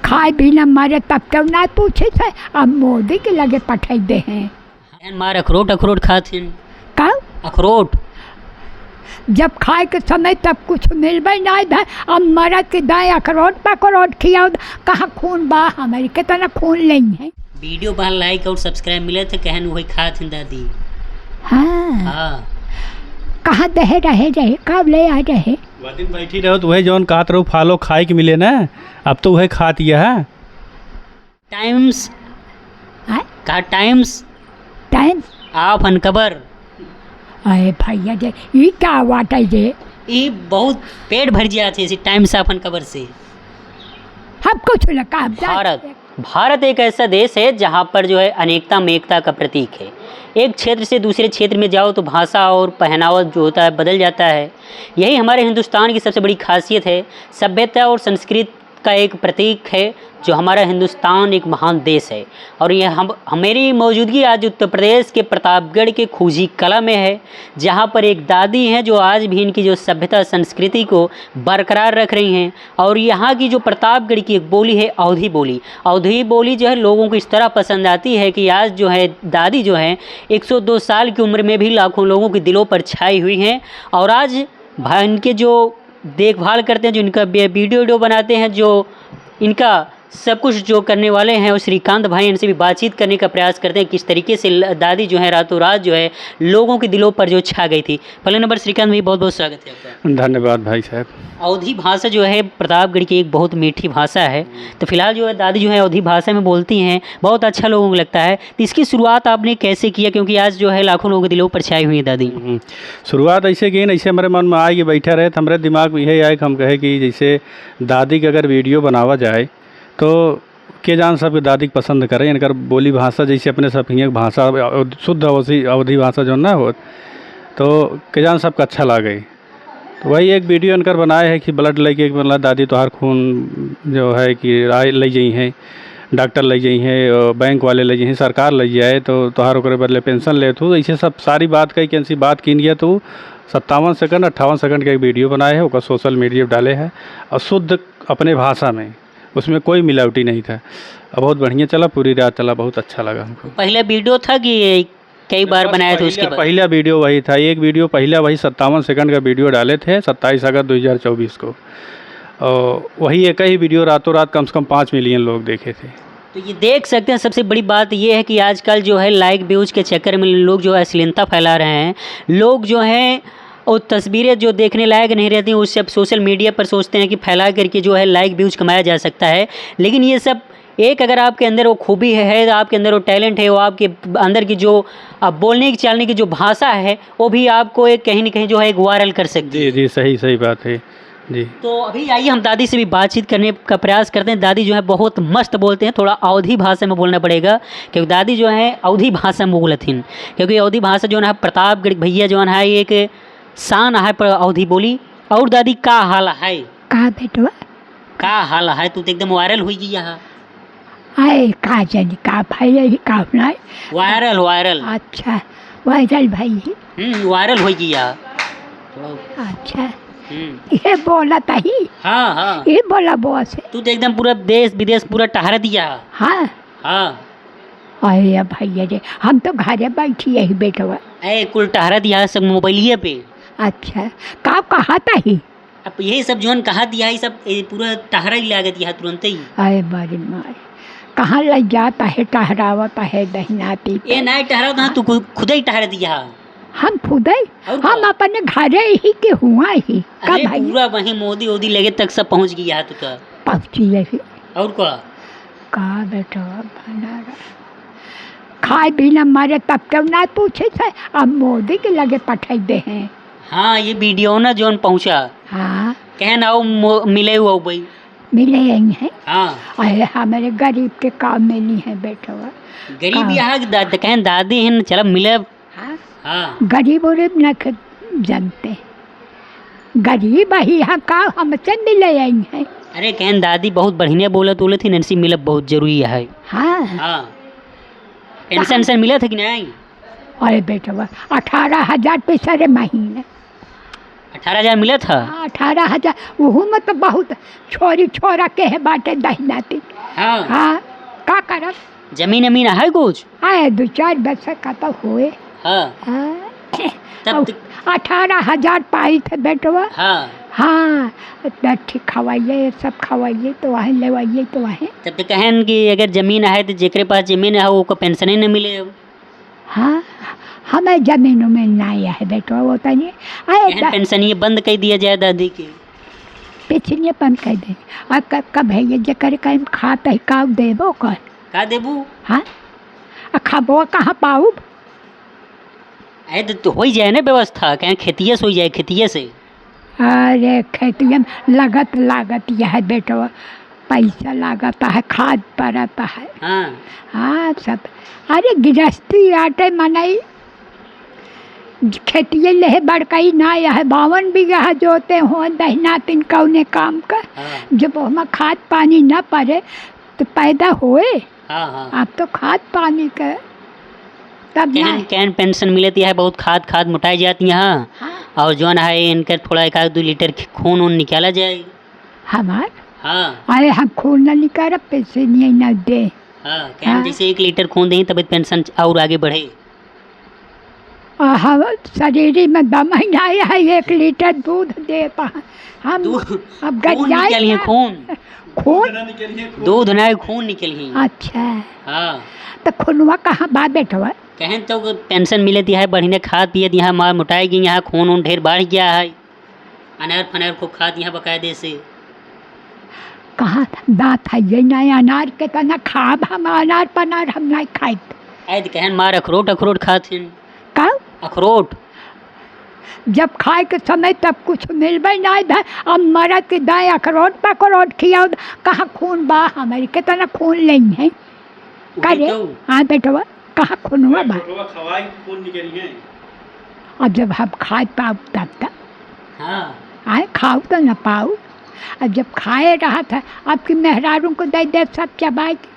खाए भी न मारे तब तो ना पूछे थे, अब मोदी के लगे पठाई दे हैं। मार अखरोट अखरोट खाथिन का अखरोट जब खाए के समय तब कुछ मिलबे नहीं था, अब मरद के दाएँ अखरोट पकरोट खियाओ, कहाँ खून बा हमारे कितना खून नहीं है। वीडियो पर लाइक और सब्सक्राइब मिले थे कहन वही खाथिन दादी। हाँ हाँ कहाँ दहे रहे कब ले आ रहे वह दिन बैठी रहो तो वही जौन कहत रहो फालो खाए के मिले ना, अब तो वही खाती है। टाइम्स हाँ? कहा टाइम्स टाइम आप अनकबर अरे भैया जे ये क्या वाटे जे ये बहुत पेट भर जाते इसी टाइम्स ऑफ अनकबर से। हम कुछ लगा भारत एक ऐसा देश है जहाँ पर जो है अनेकता में एकता का प्रतीक है। एक क्षेत्र से दूसरे क्षेत्र में जाओ तो भाषा और पहनावा जो होता है बदल जाता है। यही हमारे हिंदुस्तान की सबसे बड़ी खासियत है। सभ्यता और संस्कृति का एक प्रतीक है जो हमारा हिंदुस्तान एक महान देश है। और ये मेरी मौजूदगी आज उत्तर प्रदेश के प्रतापगढ़ के खूजी कला में है, जहाँ पर एक दादी हैं जो आज भी इनकी जो सभ्यता संस्कृति को बरकरार रख रही हैं। और यहाँ की जो प्रतापगढ़ की एक बोली है अवधी बोली। अवधी बोली जो है लोगों को इस तरह पसंद आती है कि आज जो है दादी जो है 102 साल की उम्र में भी लाखों लोगों के दिलों पर छाई हुई हैं। और आज इनके जो देखभाल करते हैं, जो इनका वीडियो बनाते हैं, जो इनका सब कुछ जो करने वाले हैं वो श्रीकांत भाई, इनसे भी बातचीत करने का प्रयास करते हैं किस तरीके से दादी जो है रातों रात जो है लोगों के दिलों पर जो छा गई थी। पहले नंबर श्रीकांत भाई बहुत बहुत स्वागत है आपका। धन्यवाद भाई साहब। अवधी भाषा जो है प्रतापगढ़ की एक बहुत मीठी भाषा है। तो फिलहाल जो है दादी जो है अवधी भाषा में बोलती हैं, बहुत अच्छा लोगों को लगता है। तो इसकी शुरुआत आपने कैसे किया, क्योंकि आज जो है लाखों लोगों के दिलों पर छाई हुई है दादी? शुरुआत ऐसे की ऐसे हमारे मन में आए कि बैठा रहे तो हमारे दिमाग में यही आए कि हम कहे कि जैसे दादी का अगर वीडियो बनावा जाए तो के जान सब दादी को पसंद करें। इनकर बोली भाषा जैसे अपने सब हिंग भाषा शुद्ध अवधी भाषा जो ना हो तो के जान सबका अच्छा लगे। तो वही एक वीडियो इनकर बनाए है कि ब्लड लेके मतलब दादी तोहार खून जो है कि ले जाई हैं, डॉक्टर ले जाई हैं, बैंक वाले ले जाई हैं, सरकार ले जाए तो तोहार ओकरे बदले पेंशन ले तो ऐसे सब सारी बात कही कैसी बात की गया। तो 57 सेकंड 58 सेकंड का एक वीडियो बनाए है, वो सोशल मीडिया पर डाले हैं और शुद्ध अपने भाषा में, उसमें कोई मिलावटी नहीं था। अब बहुत बढ़िया चला, पूरी रात चला, बहुत अच्छा लगा हमको। पहला वीडियो था कि कई बार बनाया था? उसके बाद पहला वीडियो वही था, एक वीडियो पहला वही 57 सेकंड का वीडियो डाले थे 27 अगस्त 2024 को। और वही एक ही वीडियो रातों रात कम से कम 5 मिलियन लोग देखे थे। तो ये देख सकते हैं, सबसे बड़ी बात ये है कि आजकल जो है लाइक व्यूज़ के चक्कर में लोग जो है अश्लीलता फैला रहे हैं। लोग जो हैं और तस्वीरें जो देखने लायक नहीं रहती हैं उससे अब सोशल मीडिया पर सोचते हैं कि फैला करके जो है लाइक व्यूज़ कमाया जा सकता है। लेकिन ये सब एक अगर आपके अंदर वो खूबी है, आपके अंदर वो टैलेंट है, वो आपके अंदर की जो बोलने की चालने की जो भाषा है वो भी आपको एक कहीं ना कहीं जो है एक वायरल कर सकती है। जी सही बात है जी। तो अभी आइए हम दादी से भी बातचीत करने का प्रयास करते हैं। दादी जो है बहुत मस्त बोलते हैं, थोड़ा अवधी भाषा में बोलना पड़ेगा क्योंकि दादी जो है अवधी भाषा में बोलथिन, क्योंकि अवधी भाषा जो है प्रतापगढ़ भैया जो है एक शान है पर अवधी बोली। और दादी का हाल है? का बेटवा का हाल है? तू तो एकदम वायरल हुई गई है। आए का जानी का भाई यही का ना वायरल अच्छा वायरल भाई वायरल हो गई है। अच्छा ये बोला ही। हाँ ये बोला बॉस तू तो एकदम पूरा देश विदेश पूरा टहरा दिया। हाँ अरे भैया जी हम तो घरे बैठी यही बेटवा कुल टहरा दिया सब मोबाइलिए पे। अच्छा का कहा था ही? अब यही सब जो कहा दिया है सब पूरा टहरा ही लगा दिया तुरंत ही। अरे बारी मारे कहाँ लग जाता है टहरावता है दहनाती ये नहीं टहरा तू खुद ही टहरा दिया। हम खुद ही हम अपने घरे ही के हुआ ही का भाई पूरा वहीं मोदी लगे तक सब पहुँच गया तू तो पहुँची यही। और का बेटा बना खाए भी न मारे तब तो ना पूछे थे, अब मोदी के लगे पठाई दे हैं। हाँ ये वीडियो ना जो पहुँचा हाँ कहना मिले हुआ भाई मिले यही है। हाँ अरे हमारे गरीब के काम मिली है बेटा गरीब यहाँ कहें दादी है चलो मिले। हाँ गरीब उरीब न जानते, गरीब ही यहाँ का हमसे मिले यही है। अरे कहें दादी बहुत बढ़िया बोले थी नंसी मिलब बहुत जरूरी है। हाँ पेंशन मिला था कि नहीं? अरे बेटा 18,000 पैसा रे महीने। 18,000 मिला था? 18,000 वह में तो बहुत छोरी छोरा के है बाटे दहिनाती हाँ हाँ का करब जमीन अमीन है कुछ आए 2-4 वर्ष का तो हुए हाँ हाँ तब तक 18,000 पाई थे बेटवा हाँ हाँ ठीक खवाइए सब खवाइए तो वहीं लेवाइए तो वहीं तब तो कहन कि अगर जमीन है तो जेकरे पास जमीन है वो को पेंशन ही न मिले अब हाँ हमें जमीन में नहीं है बेटवा वो तो नहीं आए कहन पेंशन ये बंद कर दिया जाए दादी के पिछले बंद कर दे और कब है ये जकर कहीं खाता ही काव देबो कर का देबू हाँ खाबो कहाँ पाऊ ऐ तो हो ही जाए ना व्यवस्था कहें खेतिये से हो जाए खेतिये से अरे खेतियन लागत यह बेटवा पैसा लागता है खाद पड़ता है हाँ हाँ सब अरे गृहस्थी आटे मनाई खेतिए ले बड़कई ना यह 52 बीघा जोते हो दहिना तीन कौने काम का हाँ जब हमें खाद पानी न पड़े तो पैदा होए हाँ हाँ अब तो खाद पानी का तब ना कहन पेंशन मिलती है बहुत खाद मुटाई जाती है हाँ हाँ और जो है इनका थोड़ा 1-2 लीटर खून उन निकाला जाए हमार हाँ अरे हम खून न निकाल पैसे नहीं न दे हाँ कहन जैसे 1 लीटर खून दें तब पेंशन और आगे बढ़े हम शरीर में दम ही नहीं है 1 लीटर दूध दे पा हम दूध अब खून निकलिए खून खून दूध नहीं खून निकलिए अच्छा हाँ तो खूनवा कहाँ बा बेटवा कहन तो पेंशन मिलती है बढ़िया खाद पियत यहाँ मार मुटाई गई यहाँ खून उन ढेर बढ़ गया है अनार फनार खूब खाद यहाँ बकायदे से कहाँ दाँत है ये नहीं अनार के तना खाब हम अनार पनार हम नहीं खाए ऐ तो कहन मार अखरोट खाथिन का अखरोट जब खाए के समय तब कुछ मिलबे नहीं था अब मरद के दाएँ अखरोट पकरोट खियाओ कहाँ खून बा हमारे के तना खून नहीं है करे हाँ बेटवा कहाँ खूनवा बा अब जब हम खाए पाओ तब तक हाँ आए खाओ तो न पाओ अब जब खाए रहा था आपकी मेहरारों को दे सब चबाए के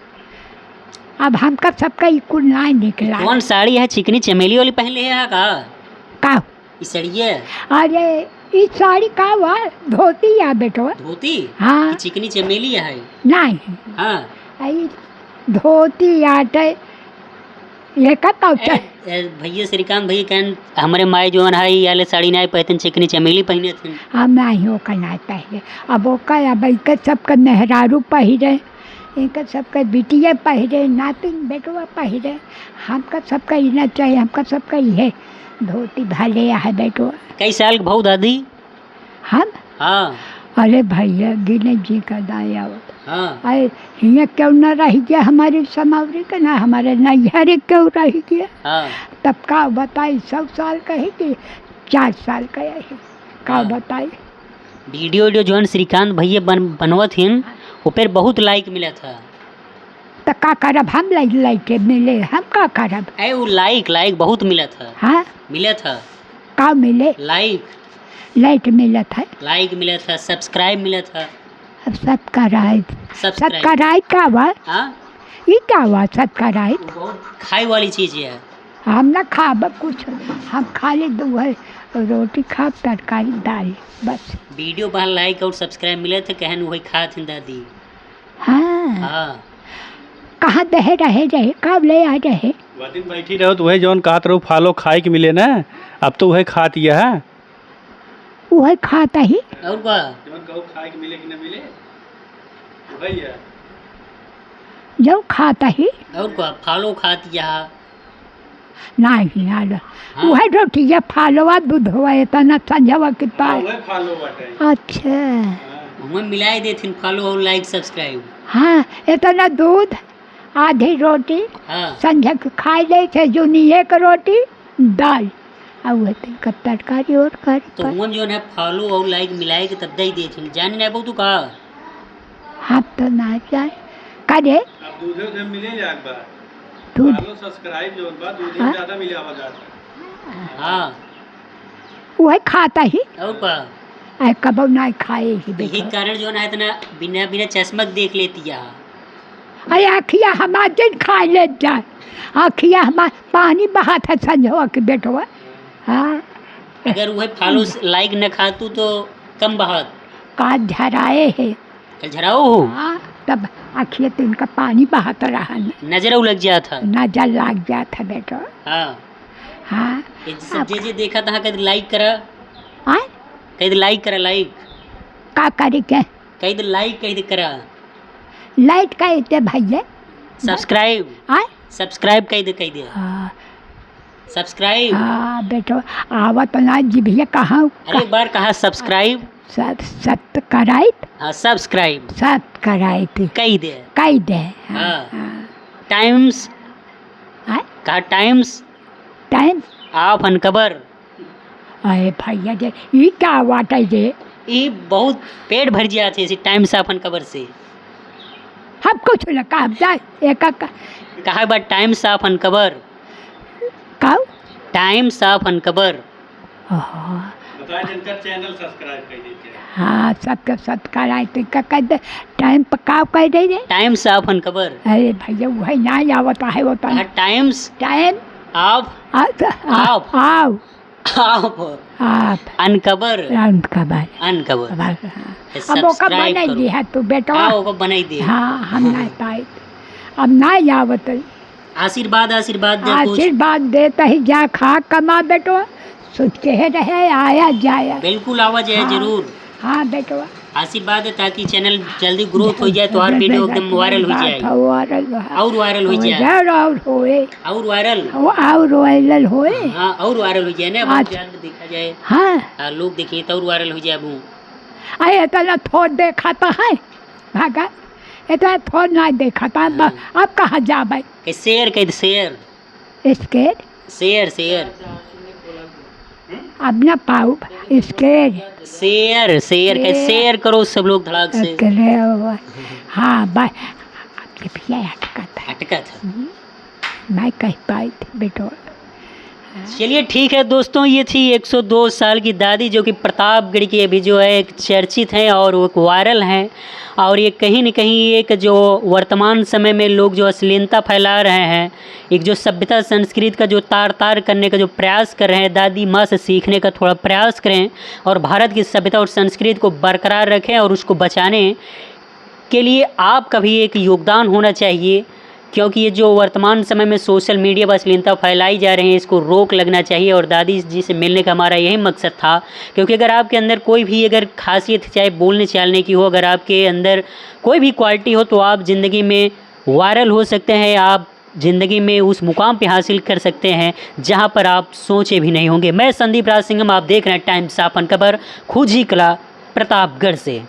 अब हमका सबका इकुल नहीं निकला कौन साड़ी है चिकनी चमेली वाली पहन ले है का का साड़ी है अरे इस साड़ी का हुआ धोती है बेटवा धोती हाँ चिकनी चमेली है नहीं हाँ आई धोती आटे ये का भैया श्रीकांत भैया कहन हमारे माए जो है याले साड़ी नहीं पहनते चिकनी चमेली पहने थे हम नहीं हो कर नहीं पहले अब वो का अब इनका सबका मेहरारू पहिरे इनका सबका बिटिया पहिरे नातिन बेटवा पहिरे हमका सबका इना चाहिए हमका सबका ये धोती भले है बेटवा कई साल के भाऊ दादी हम हाँ अरे भैया गिने जी का दाया हाँ अरे हियाँ क्यों न रह गया हमारे समावरी का ना हमारे नैहरे क्यों रह गया हाँ तब का बताई 100 साल का है कि 4 साल का है का हाँ। बताई वीडियो जो है श्रीकांत भैया बनवत हिन ऊपर बहुत लाइक मिला था तो का करब हम लाइक मिले हम का करब ऐ वो लाइक बहुत मिला था हाँ मिला था का मिले लाइक मिला था लाइक मिला था सब्सक्राइब मिला था अब सब्सक्राइब का हुआ हाँ ये क्या हुआ सब्सक्राइब वो बहुत खाई वाली चीज़ है हम ना खाब कुछ हम खाली दो है रोटी खाब तरकारी दाल बस वीडियो पर लाइक और सब्सक्राइब मिले थे कहन वही खा थी दादी हाँ हाँ कहाँ रहे कब ले आ रहे दिन बैठी रहो तो वही जौन कहत रहो फॉलो खाए के मिले ना अब तो वही खात है वही खाता ही और का जौन कहो खाए के मिले कि ना मिले वही है जो खाता ही और का फॉलो खाती है नहीं यार हाँ। वही रोटी ये फालवा दूध हुआ इतना संजवा के पास वही फॉलो बाटे अच्छा हमें मिलाई देथिन फॉलो और लाइक सब्सक्राइब हाँ इतना दूध आधी रोटी हाँ संझा के खाए ले थे जोनी 1 रोटी दाल और वह तो तरकारी और कर तो हम जो है फॉलो और लाइक मिलाए के तब दे देथिन जान नहीं बहु तू का हम तो ना जाए करे अब दूधे मिले एक बार दूध फॉलो सब्सक्राइब जो बा दूधे हाँ? ज्यादा मिले आवाज हाँ वही खाता ही और का आई कबो ना खाए ही यही बेटा कारण जो है इतना बिना बिना चश्मा के देख लेती है अरे आखिया हमार दिन खा ले जाए आखिया हमार पानी बहात है संझवा के बेटवा हाँ अगर वह फॉलो लाइक न खातू तो कम बहात का झराए है कल झराओ हो हाँ तब आँखिए तो इनका पानी बहाता रहा न, नजर लग गया था। नजर लग गया था बेटा। हाँ हाँ ये सब जे देखा था कहीं लाइक करा, आए कहीं लाइक करा, लाइक का करी के कहीं लाइक कहीं करा, लाइट का इतने भैया सब्सक्राइब आए सब्सक्राइब कहीं दे हाँ सब्सक्राइब। हाँ बेटा आवत ना जी भैया कहाँ अरे एक बार कहा सब्सक्राइब, सत कराई हाँ सब्सक्राइब सत कराई थी कहीं दे। कई दे। हाँ टाइम्स आए कहा, टाइम्स टाइम ऑफ अनकवर। अरे भैया जे ये क्या बात है जे ये बहुत पेट भर गया थे इसी टाइम्स ऑफ अनकवर से। हम कुछ न कहा जाए एक कहा बात times of uncover, cow times of uncover. बताएं जिनका चैनल सब्सक्राइब कर दीजिए। हाँ सबके सत कराई थी का कह दे टाइम पर काव कह दे रे। Times of uncover. अरे भैया वही ना आवत है वो कहा टाइम्स टाइम ऑफ आओ आओ ऑफ आप अनकवर, राउंड का बार अनकवर। अब वो कब बनाई दी है तू बेटा। हाँ वो बनाई दे। हाँ हम नहीं पाए अब ना आवत आशीर्वाद आशीर्वाद दे कुछ। आशीर्वाद देता ही जा खा कमा बेटो सोच के है रहे आया जाया। बिल्कुल आवाज है जरूर। हाँ बेटो आशीर्वाद है ताकि चैनल जल्दी ग्रोथ हो जाए तो हर वीडियो एकदम वायरल हो जाए और वायरल हो जाए और होए और वायरल और वायरल होए। हाँ और वायरल हो जाए ना बहुत ज्यादा देखा जाए। हाँ लोग देखिए तो और वायरल हो जाए वो। अरे इतना थोड़ देखा था है भागा इतना थोड़ ना देखा था अब कहाँ जा भाई। शेयर कह शेयर इसके शेयर शेयर अब ना पाऊ इसके शेयर शेयर कह शेयर करो सब लोग धड़ाक से। हाँ भाई आपके भैया अटका था मैं कह पाई थी बेटो। चलिए ठीक है दोस्तों, ये थी 102 साल की दादी जो कि प्रतापगढ़ की अभी जो है एक चर्चित हैं और वो एक वायरल हैं। और ये कहीं न कहीं एक जो वर्तमान समय में लोग जो अश्लीलता फैला रहे हैं, एक जो सभ्यता संस्कृति का जो तार तार करने का जो प्रयास कर रहे हैं, दादी माँ से सीखने का थोड़ा प्रयास करें और भारत की सभ्यता और संस्कृति को बरकरार रखें और उसको बचाने के लिए आपका भी एक योगदान होना चाहिए। क्योंकि ये जो वर्तमान समय में सोशल मीडिया पर अश्लीलता फैलाई जा रही है, इसको रोक लगना चाहिए। और दादी जी से मिलने का हमारा यही मकसद था। क्योंकि अगर आपके अंदर कोई भी अगर खासियत चाहे बोलने चालने की हो, अगर आपके अंदर कोई भी क्वालिटी हो तो आप ज़िंदगी में वायरल हो सकते हैं, आप ज़िंदगी में उस मुकाम पे हासिल कर सकते हैं जहाँ पर आप सोचे भी नहीं होंगे। मैं संदीप राज सिंघम, आप देख रहे हैं टाइम्स ऑफ अनकवर, खोजी कला, प्रतापगढ़ से।